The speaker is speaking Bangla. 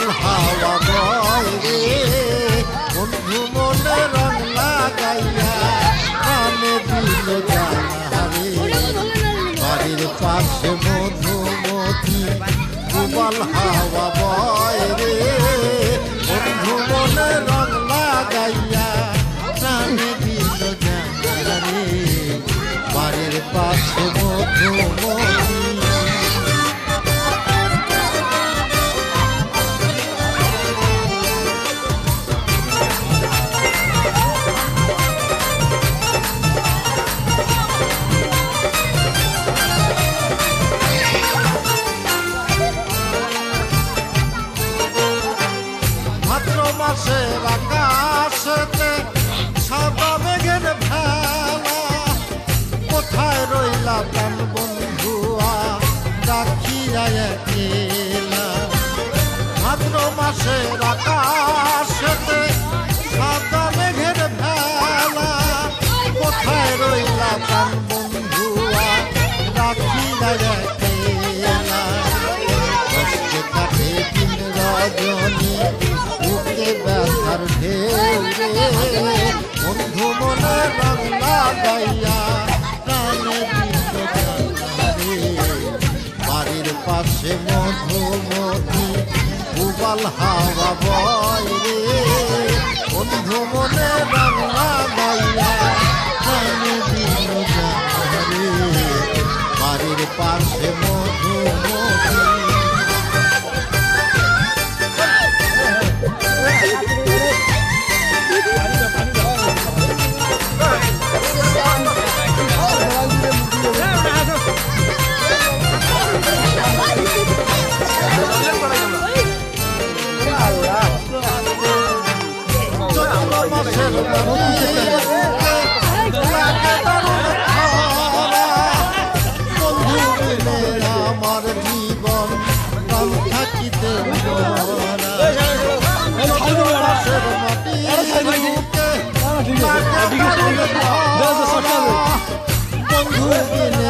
উবাল হাওয়া বয় রে বন্ধু মনে রং লাগাইয়া প্রাণে দিল জানারে বাড়ির পাশে মধুমতি উবাল হাওয়া বয় রে বন্ধু মনে রং লাগাইয়া প্রাণে দিল জানারে বাড়ির পাশে মধুমতি মাসের আকাশেতে সাদা মেঘের ভেলা কোথায় রইলা প্রাণ বন্ধুয়া রাখিয়া একলা ভাদ্র মাসের আকাশেতে সাদা মেঘের ভেলা কোথায় রইলা প্রাণ বন্ধুয়া রাখিয়া একলা কষ্টে কাটে দিন রজনী ব্যথার ঢেউ রে বন্ধু মনে রং লাগাইয়া প্রাণে দিল জানারে বাড়ির পাশে মধুমতি উবাল হাওয়া বয় রে বন্ধু মনে রং লাগাইয়া প্রাণে দিল জানারে বাড়ির পাশে মধুমতি আমার জীবন কাল থাকিতে বন্ধু